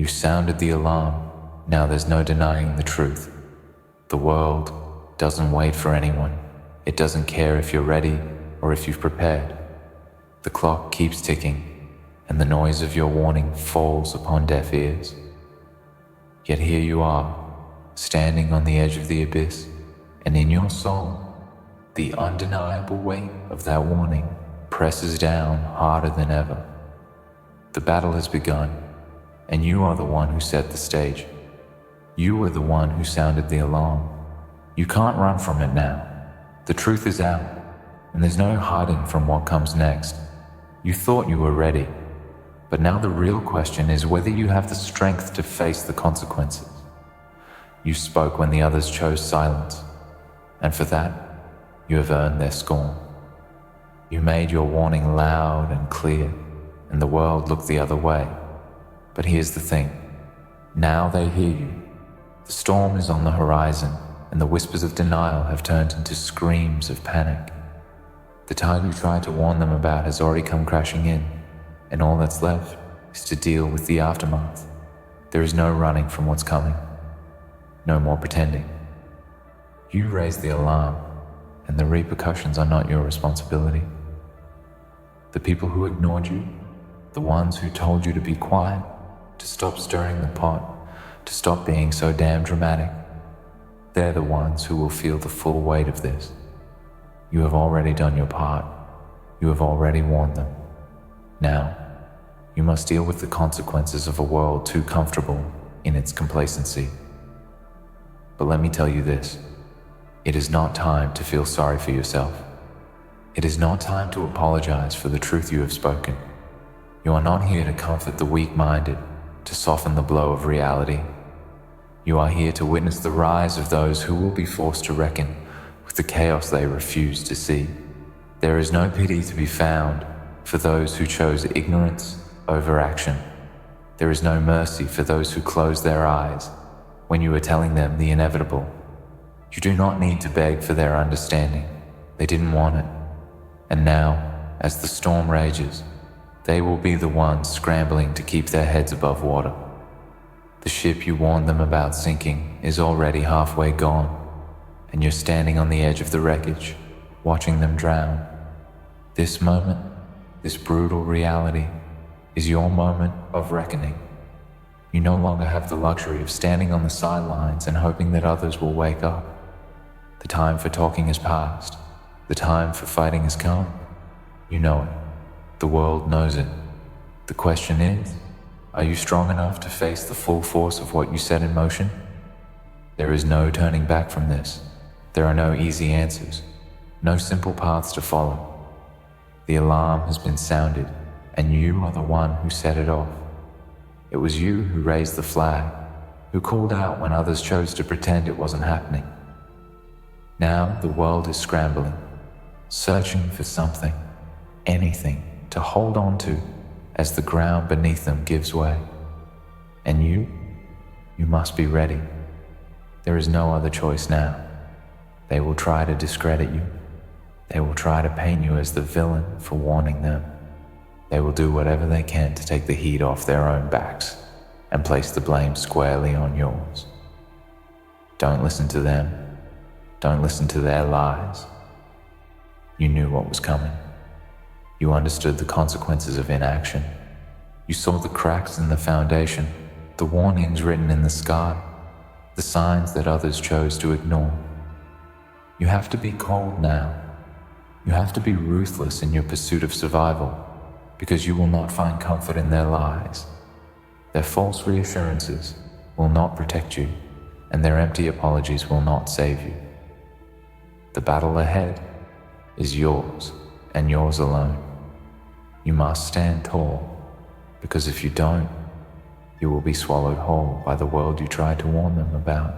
You sounded the alarm. Now there's no denying the truth. The world doesn't wait for anyone. It doesn't care if you're ready or if you've prepared. The clock keeps ticking, and the noise of your warning falls upon deaf ears. Yet here you are, standing on the edge of the abyss, and in your soul, the undeniable weight of that warning presses down harder than ever. The battle has begun, and you are the one who set the stage. You were the one who sounded the alarm. You can't run from it now. The truth is out, and there's no hiding from what comes next. You thought you were ready, but now the real question is whether you have the strength to face the consequences. You spoke when the others chose silence, and for that, you have earned their scorn. You made your warning loud and clear, and the world looked the other way. But here's the thing, now they hear you. The storm is on the horizon, and the whispers of denial have turned into screams of panic. The tide you tried to warn them about has already come crashing in, and all that's left is to deal with the aftermath. There is no running from what's coming. No more pretending. You raised the alarm, and the repercussions are not your responsibility. The people who ignored you, the ones who told you to be quiet, to stop stirring the pot, to stop being so damn dramatic, they're the ones who will feel the full weight of this. You have already done your part. You have already warned them. Now, you must deal with the consequences of a world too comfortable in its complacency. But let me tell you this, it is not time to feel sorry for yourself. It is not time to apologize for the truth you have spoken. You are not here to comfort the weak-minded, to soften the blow of reality. You are here to witness the rise of those who will be forced to reckon with the chaos they refuse to see. There is no pity to be found for those who chose ignorance over action. There is no mercy for those who closed their eyes when you were telling them the inevitable. You do not need to beg for their understanding. They didn't want it. And now, as the storm rages, they will be the ones scrambling to keep their heads above water. The ship you warned them about sinking is already halfway gone, and you're standing on the edge of the wreckage, watching them drown. This moment, this brutal reality, is your moment of reckoning. You no longer have the luxury of standing on the sidelines and hoping that others will wake up. The time for talking has passed. The time for fighting has come. You know it. The world knows it. The question is, are you strong enough to face the full force of what you set in motion? There is no turning back from this. There are no easy answers, no simple paths to follow. The alarm has been sounded, and you are the one who set it off. It was you who raised the flag, who called out when others chose to pretend it wasn't happening. Now the world is scrambling, searching for something, anything to hold on to as the ground beneath them gives way. And you must be ready. There is no other choice now. They will try to discredit you. They will try to paint you as the villain for warning them. They will do whatever they can to take the heat off their own backs and place the blame squarely on yours. Don't listen to them. Don't listen to their lies. You knew what was coming. You understood the consequences of inaction. You saw the cracks in the foundation, the warnings written in the sky, the signs that others chose to ignore. You have to be cold now. You have to be ruthless in your pursuit of survival, because you will not find comfort in their lies. Their false reassurances will not protect you, and their empty apologies will not save you. The battle ahead is yours, and yours alone. You must stand tall, because if you don't, you will be swallowed whole by the world you tried to warn them about.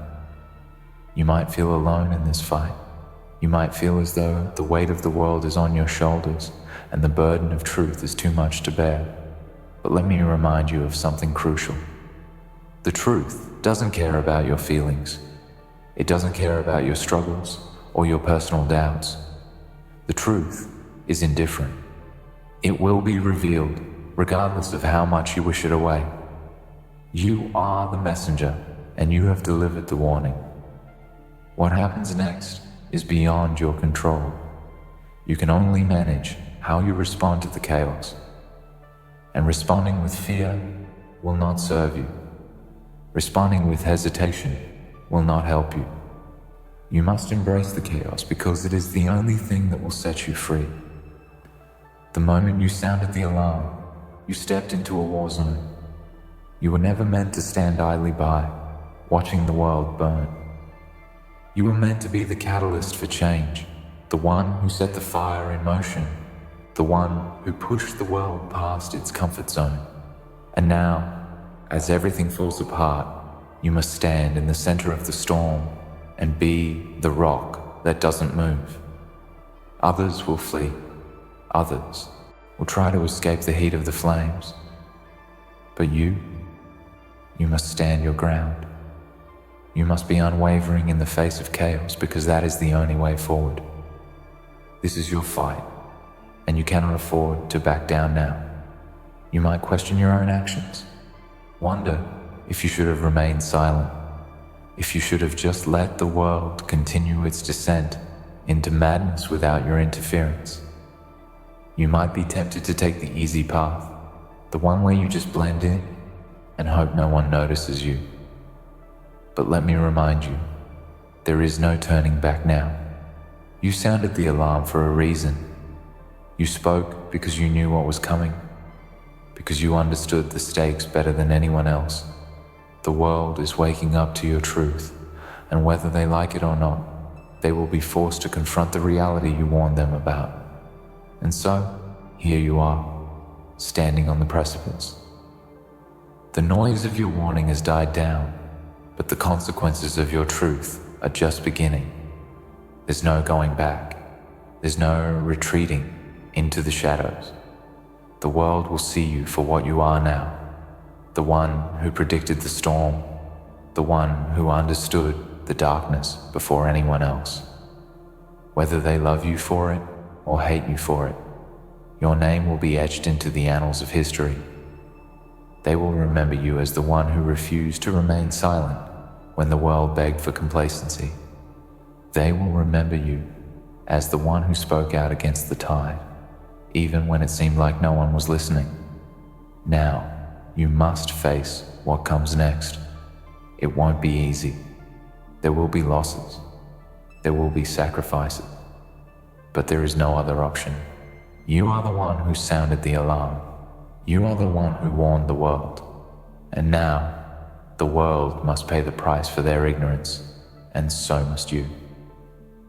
You might feel alone in this fight. You might feel as though the weight of the world is on your shoulders and the burden of truth is too much to bear. But let me remind you of something crucial. The truth doesn't care about your feelings. It doesn't care about your struggles or your personal doubts. The truth is indifferent. It will be revealed, regardless of how much you wish it away. You are the messenger, and you have delivered the warning. What happens next is beyond your control. You can only manage how you respond to the chaos. And responding with fear will not serve you. Responding with hesitation will not help you. You must embrace the chaos because it is the only thing that will set you free. The moment you sounded the alarm, you stepped into a war zone. You were never meant to stand idly by, watching the world burn. You were meant to be the catalyst for change, the one who set the fire in motion, the one who pushed the world past its comfort zone. And now, as everything falls apart, you must stand in the center of the storm and be the rock that doesn't move. Others will flee. Others will try to escape the heat of the flames. But you must stand your ground. You must be unwavering in the face of chaos because that is the only way forward. This is your fight, and you cannot afford to back down now. You might question your own actions, wonder if you should have remained silent, if you should have just let the world continue its descent into madness without your interference. You might be tempted to take the easy path, the one where you just blend in and hope no one notices you. But let me remind you, there is no turning back now. You sounded the alarm for a reason. You spoke because you knew what was coming, because you understood the stakes better than anyone else. The world is waking up to your truth, and whether they like it or not, they will be forced to confront the reality you warned them about. And so, here you are, standing on the precipice. The noise of your warning has died down, but the consequences of your truth are just beginning. There's no going back. There's no retreating into the shadows. The world will see you for what you are now, the one who predicted the storm, the one who understood the darkness before anyone else. Whether they love you for it or hate you for it, your name will be etched into the annals of history. They will remember you as the one who refused to remain silent when the world begged for complacency. They will remember you as the one who spoke out against the tide, even when it seemed like no one was listening. Now, you must face what comes next. It won't be easy. There will be losses. There will be sacrifices. But there is no other option. You are the one who sounded the alarm. You are the one who warned the world. And now, the world must pay the price for their ignorance, and so must you.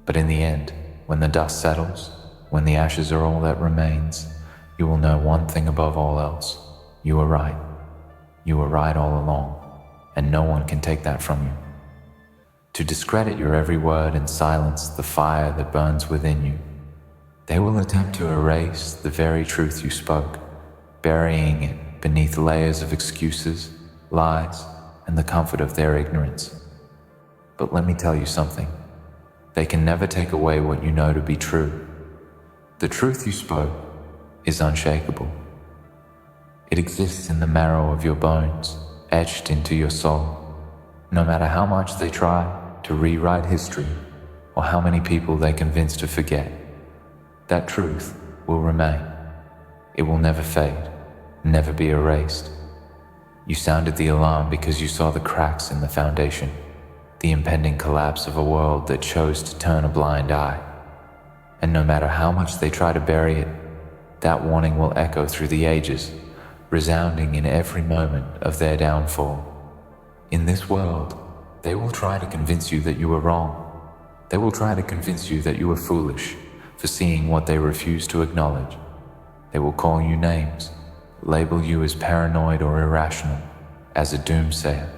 But in the end, when the dust settles, when the ashes are all that remains, you will know one thing above all else. You were right. You were right all along, and no one can take that from you. To discredit your every word and silence the fire that burns within you, they will attempt to erase the very truth you spoke, burying it beneath layers of excuses, lies, and the comfort of their ignorance. But let me tell you something. They can never take away what you know to be true. The truth you spoke is unshakable. It exists in the marrow of your bones, etched into your soul. No matter how much they try to rewrite history, or how many people they convince to forget, that truth will remain. It will never fade, never be erased. You sounded the alarm because you saw the cracks in the foundation, the impending collapse of a world that chose to turn a blind eye. And no matter how much they try to bury it, that warning will echo through the ages, resounding in every moment of their downfall. In this world, they will try to convince you that you were wrong. They will try to convince you that you were foolish for seeing what they refuse to acknowledge. They will call you names, label you as paranoid or irrational, as a doomsayer.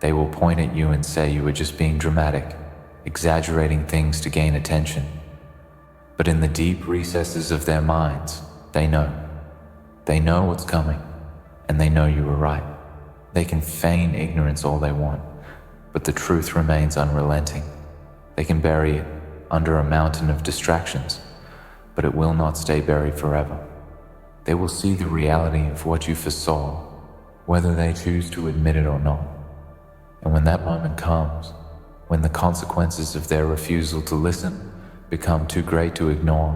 They will point at you and say you were just being dramatic, exaggerating things to gain attention. But in the deep recesses of their minds, they know. They know what's coming, and they know you were right. They can feign ignorance all they want, but the truth remains unrelenting. They can bury it under a mountain of distractions, but it will not stay buried forever. They will see the reality of what you foresaw, whether they choose to admit it or not. And when that moment comes, when the consequences of their refusal to listen become too great to ignore,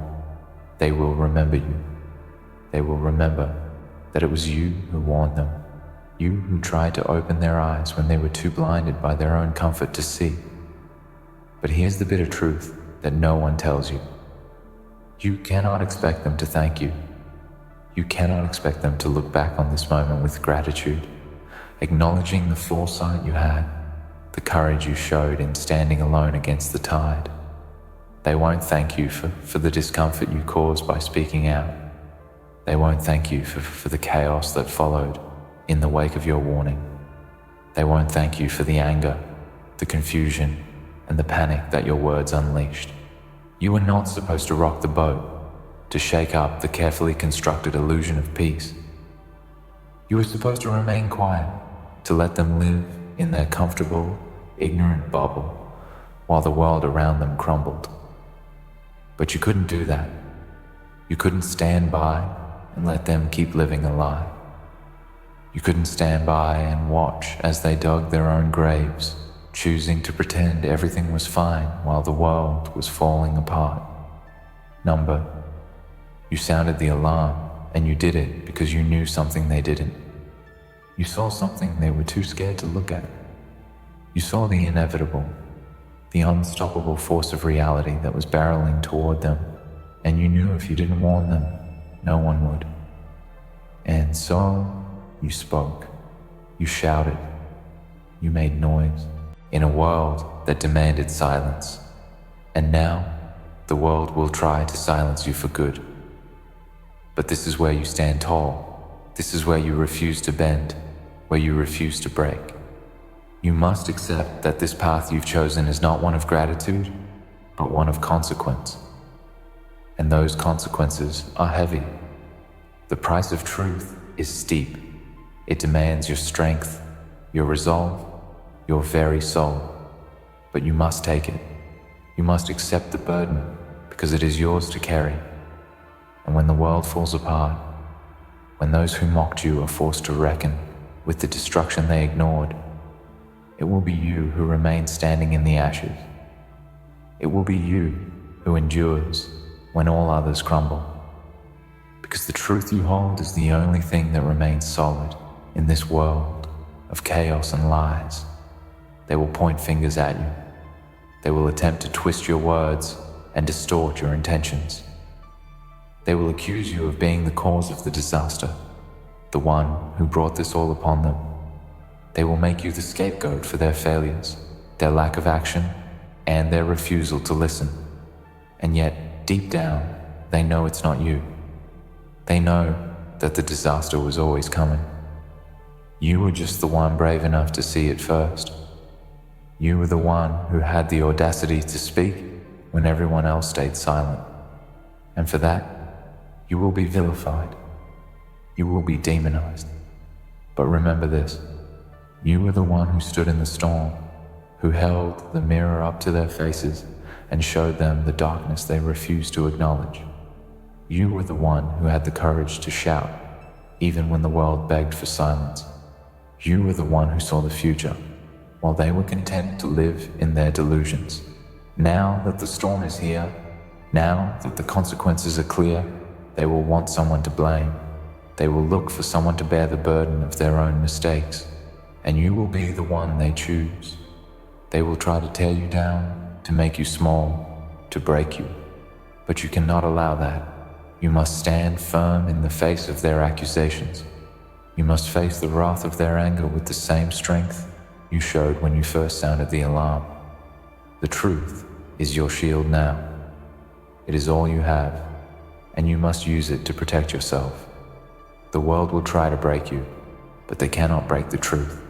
they will remember you. They will remember that it was you who warned them, you who tried to open their eyes when they were too blinded by their own comfort to see. But here's the bitter truth that no one tells you. You cannot expect them to thank you. You cannot expect them to look back on this moment with gratitude, acknowledging the foresight you had, the courage you showed in standing alone against the tide. They won't thank you for the discomfort you caused by speaking out. They won't thank you for the chaos that followed in the wake of your warning. They won't thank you for the anger, the confusion, and the panic that your words unleashed. You were not supposed to rock the boat, to shake up the carefully constructed illusion of peace. You were supposed to remain quiet, to let them live in their comfortable, ignorant bubble while the world around them crumbled. But you couldn't do that. You couldn't stand by and let them keep living a lie. You couldn't stand by and watch as they dug their own graves, choosing to pretend everything was fine while the world was falling apart. Number, you sounded the alarm, and you did it because you knew something they didn't. You saw something they were too scared to look at. You saw the inevitable, the unstoppable force of reality that was barreling toward them, and you knew if you didn't warn them, no one would. And so, you spoke, you shouted, you made noise in a world that demanded silence. And now, the world will try to silence you for good. But this is where you stand tall. This is where you refuse to bend, where you refuse to break. You must accept that this path you've chosen is not one of gratitude, but one of consequence. And those consequences are heavy. The price of truth is steep. It demands your strength, your resolve, your very soul. But you must take it. You must accept the burden because it is yours to carry. And when the world falls apart, when those who mocked you are forced to reckon with the destruction they ignored, it will be you who remains standing in the ashes. It will be you who endures when all others crumble. Because the truth you hold is the only thing that remains solid in this world of chaos and lies. They will point fingers at you. They will attempt to twist your words and distort your intentions. They will accuse you of being the cause of the disaster, the one who brought this all upon them. They will make you the scapegoat for their failures, their lack of action, and their refusal to listen. And yet, deep down, they know it's not you. They know that the disaster was always coming. You were just the one brave enough to see it first. You were the one who had the audacity to speak when everyone else stayed silent. And for that, you will be vilified. You will be demonized. But remember this, you were the one who stood in the storm, who held the mirror up to their faces and showed them the darkness they refused to acknowledge. You were the one who had the courage to shout, even when the world begged for silence. You were the one who saw the future, while they were content to live in their delusions. Now that the storm is here, now that the consequences are clear, they will want someone to blame. They will look for someone to bear the burden of their own mistakes, and you will be the one they choose. They will try to tear you down, to make you small, to break you. But you cannot allow that. You must stand firm in the face of their accusations. You must face the wrath of their anger with the same strength you showed when you first sounded the alarm. The truth is your shield now. It is all you have, and you must use it to protect yourself. The world will try to break you, but they cannot break the truth.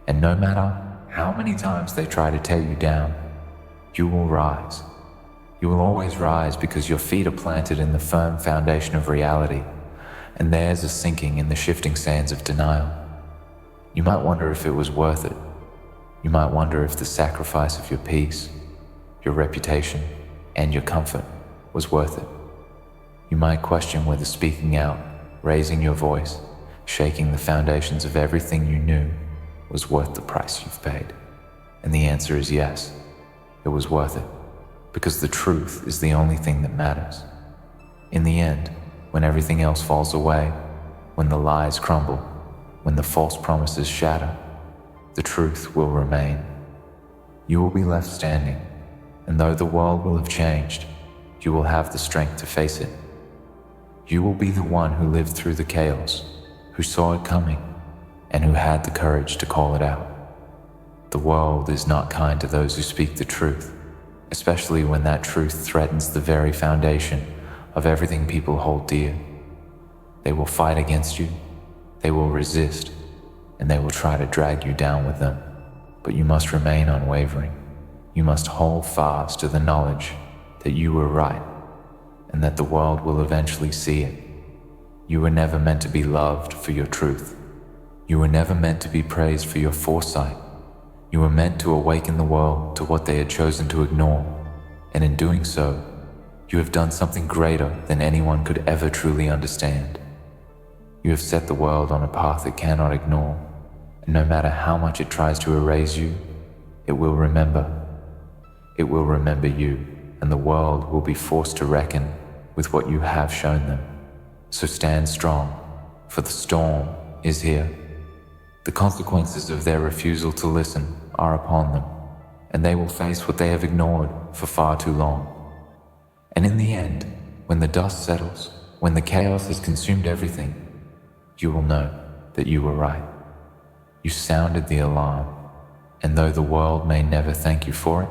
And no matter how many times they try to tear you down, you will rise. You will always rise because your feet are planted in the firm foundation of reality, and theirs are sinking in the shifting sands of denial. You might wonder if it was worth it. You might wonder if the sacrifice of your peace, your reputation, and your comfort was worth it. You might question whether speaking out, raising your voice, shaking the foundations of everything you knew, was worth the price you've paid? And the answer is yes, it was worth it, because the truth is the only thing that matters. In the end, when everything else falls away, when the lies crumble, when the false promises shatter, the truth will remain. You will be left standing, and though the world will have changed, you will have the strength to face it. You will be the one who lived through the chaos, who saw it coming, and who had the courage to call it out. The world is not kind to those who speak the truth, especially when that truth threatens the very foundation of everything people hold dear. They will fight against you, they will resist, and they will try to drag you down with them. But you must remain unwavering. You must hold fast to the knowledge that you were right, and that the world will eventually see it. You were never meant to be loved for your truth. You were never meant to be praised for your foresight. You were meant to awaken the world to what they had chosen to ignore, and in doing so, you have done something greater than anyone could ever truly understand. You have set the world on a path it cannot ignore, and no matter how much it tries to erase you, it will remember. It will remember you, and the world will be forced to reckon with what you have shown them. So stand strong, for the storm is here. The consequences of their refusal to listen are upon them, and they will face what they have ignored for far too long. And in the end, when the dust settles, when the chaos has consumed everything, you will know that you were right. You sounded the alarm, and though the world may never thank you for it,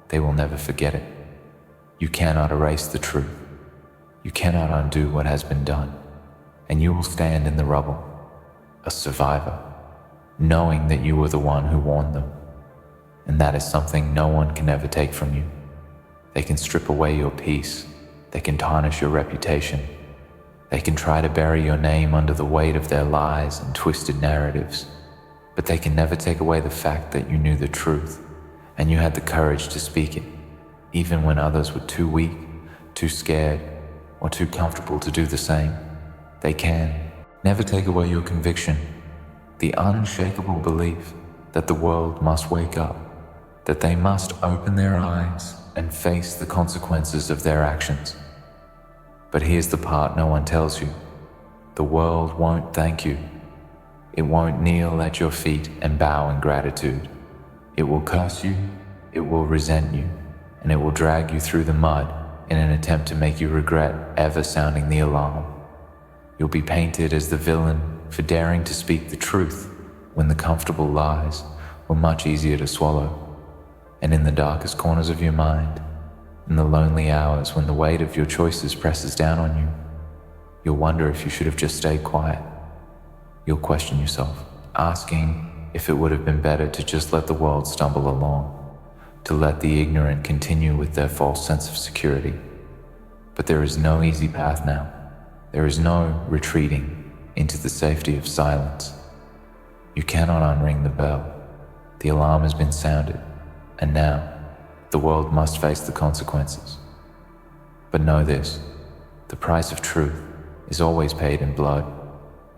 they will never forget it. You cannot erase the truth. You cannot undo what has been done, and you will stand in the rubble, a survivor, knowing that you were the one who warned them. And that is something no one can ever take from you. They can strip away your peace. They can tarnish your reputation. They can try to bury your name under the weight of their lies and twisted narratives. But they can never take away the fact that you knew the truth, and you had the courage to speak it, even when others were too weak, too scared, or too comfortable to do the same. They can never take away your conviction, the unshakable belief that the world must wake up, that they must open their eyes and face the consequences of their actions. But here's the part no one tells you. The world won't thank you. It won't kneel at your feet and bow in gratitude. It will curse you, it will resent you, and it will drag you through the mud in an attempt to make you regret ever sounding the alarm. You'll be painted as the villain for daring to speak the truth when the comfortable lies were much easier to swallow. And in the darkest corners of your mind, in the lonely hours when the weight of your choices presses down on you, you'll wonder if you should have just stayed quiet. You'll question yourself, asking if it would have been better to just let the world stumble along, to let the ignorant continue with their false sense of security. But there is no easy path now. There is no retreating into the safety of silence. You cannot unring the bell. The alarm has been sounded, and now the world must face the consequences. But know this, the price of truth is always paid in blood,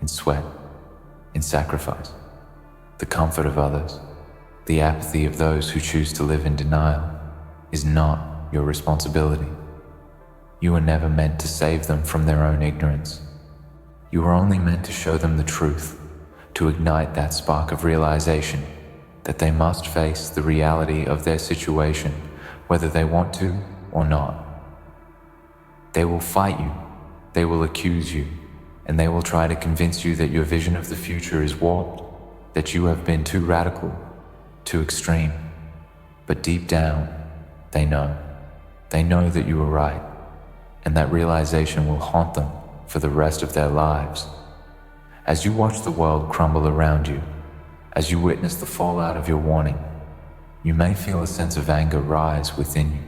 in sweat, in sacrifice. The comfort of others, the apathy of those who choose to live in denial, is not your responsibility. You were never meant to save them from their own ignorance. You were only meant to show them the truth, to ignite that spark of realization that they must face the reality of their situation, whether they want to or not. They will fight you, they will accuse you, and they will try to convince you that your vision of the future is warped, that you have been too radical, too extreme. But deep down, they know that you were right, and that realization will haunt them for the rest of their lives. As you watch the world crumble around you, as you witness the fallout of your warning, you may feel a sense of anger rise within you.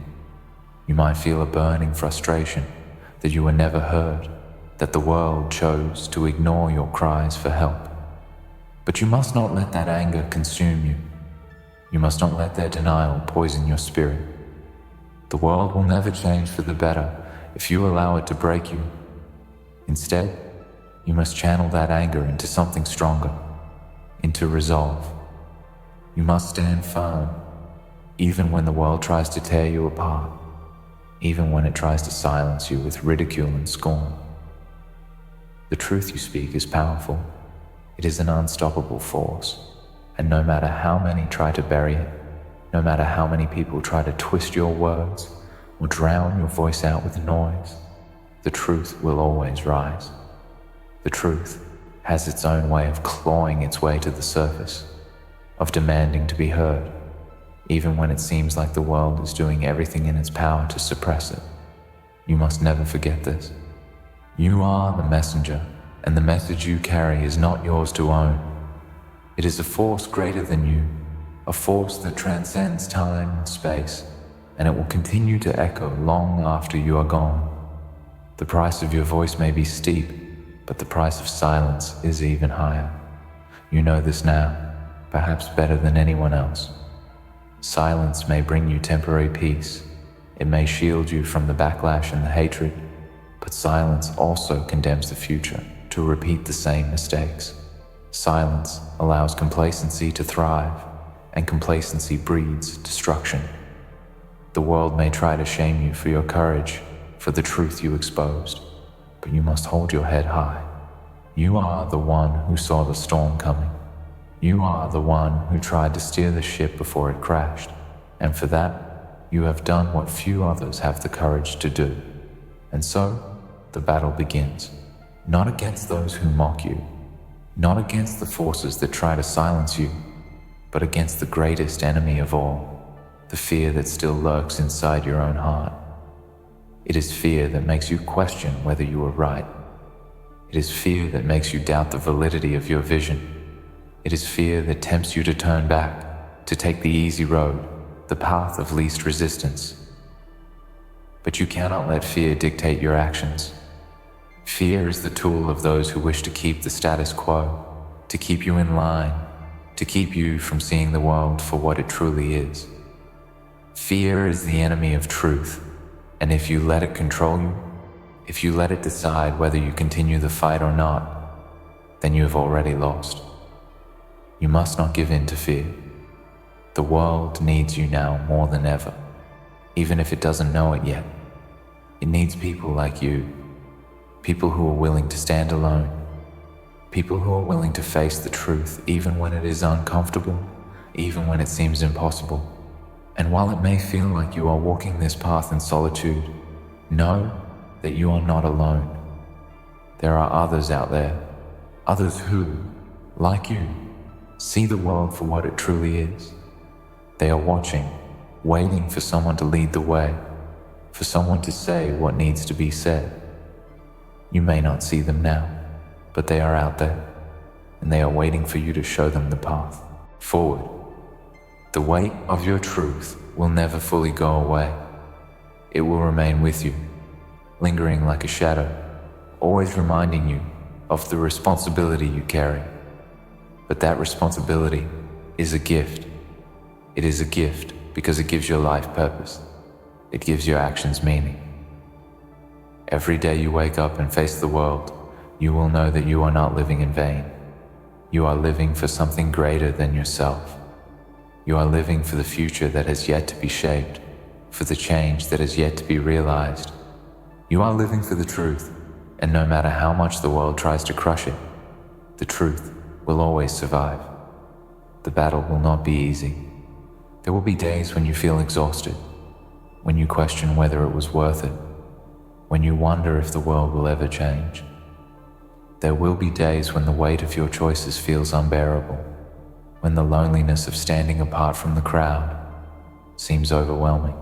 You might feel a burning frustration that you were never heard, that the world chose to ignore your cries for help. But you must not let that anger consume you. You must not let their denial poison your spirit. The world will never change for the better if you allow it to break you. Instead, You must channel that anger into something stronger, into resolve. You must stand firm, even when the world tries to tear you apart, even when it tries to silence you with ridicule and scorn. The truth you speak is powerful. It is an unstoppable force, and no matter how many try to bury it, no matter how many people try to twist your words or drown your voice out with noise, the truth will always rise. The truth has its own way of clawing its way to the surface, of demanding to be heard, even when it seems like the world is doing everything in its power to suppress it. You must never forget this. You are the messenger, and the message you carry is not yours to own. It is a force greater than you, a force that transcends time and space, and it will continue to echo long after you are gone. The price of your voice may be steep, but the price of silence is even higher. You know this now, perhaps better than anyone else. Silence may bring you temporary peace. It may shield you from the backlash and the hatred, but silence also condemns the future to repeat the same mistakes. Silence allows complacency to thrive, and complacency breeds destruction. The world may try to shame you for your courage, for the truth you exposed, but you must hold your head high. You are the one who saw the storm coming. You are the one who tried to steer the ship before it crashed, and for that, you have done what few others have the courage to do. And so, the battle begins, not against those who mock you, not against the forces that try to silence you, but against the greatest enemy of all, the fear that still lurks inside your own heart. It is fear that makes you question whether you are right. It is fear that makes you doubt the validity of your vision. It is fear that tempts you to turn back, to take the easy road, the path of least resistance. But you cannot let fear dictate your actions. Fear is the tool of those who wish to keep the status quo, to keep you in line, to keep you from seeing the world for what it truly is. Fear is the enemy of truth, and if you let it control you, if you let it decide whether you continue the fight or not, then you have already lost. You must not give in to fear. The world needs you now more than ever, even if it doesn't know it yet. It needs people like you, people who are willing to stand alone, people who are willing to face the truth even when it is uncomfortable, even when it seems impossible. And while it may feel like you are walking this path in solitude, know that you are not alone. There are others out there, others who, like you, see the world for what it truly is. They are watching, waiting for someone to lead the way, for someone to say what needs to be said. You may not see them now, but they are out there, and they are waiting for you to show them the path forward. The weight of your truth will never fully go away. It will remain with you, lingering like a shadow, always reminding you of the responsibility you carry. But that responsibility is a gift. It is a gift because it gives your life purpose. It gives your actions meaning. Every day you wake up and face the world, you will know that you are not living in vain. You are living for something greater than yourself. You are living for the future that has yet to be shaped, for the change that has yet to be realized. You are living for the truth, and no matter how much the world tries to crush it, the truth will always survive. The battle will not be easy. There will be days when you feel exhausted, when you question whether it was worth it, when you wonder if the world will ever change. There will be days when the weight of your choices feels unbearable, when the loneliness of standing apart from the crowd seems overwhelming.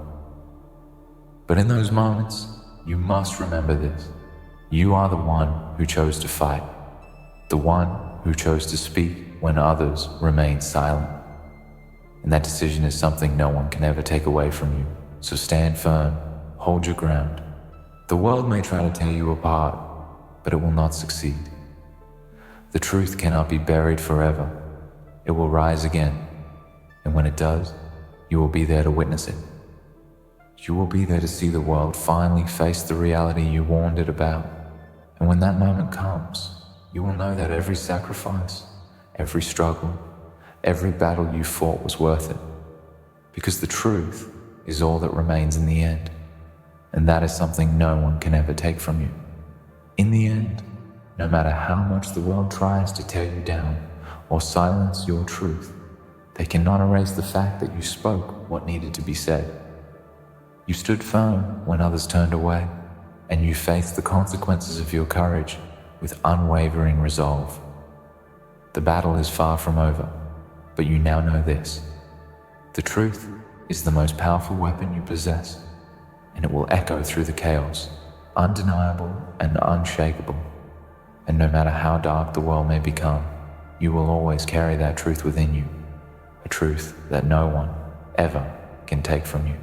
But in those moments, you must remember this. You are the one who chose to fight, the one who chose to speak when others remained silent. And that decision is something no one can ever take away from you. So stand firm, hold your ground. The world may try to tear you apart, but it will not succeed. The truth cannot be buried forever. It will rise again, and when it does, you will be there to witness it. You will be there to see the world finally face the reality you warned it about. And when that moment comes, You will know that every sacrifice, every struggle, every battle you fought was worth it, because the truth is all that remains in the end, and that is something no one can ever take from you. In the end, no matter how much the world tries to tear you down or silence your truth, they cannot erase the fact that you spoke what needed to be said. You stood firm when others turned away, and you faced the consequences of your courage with unwavering resolve. The battle is far from over, but you now know this. The truth is the most powerful weapon you possess, and it will echo through the chaos, undeniable and unshakable. And no matter how dark the world may become, you will always carry that truth within you, a truth that no one ever can take from you.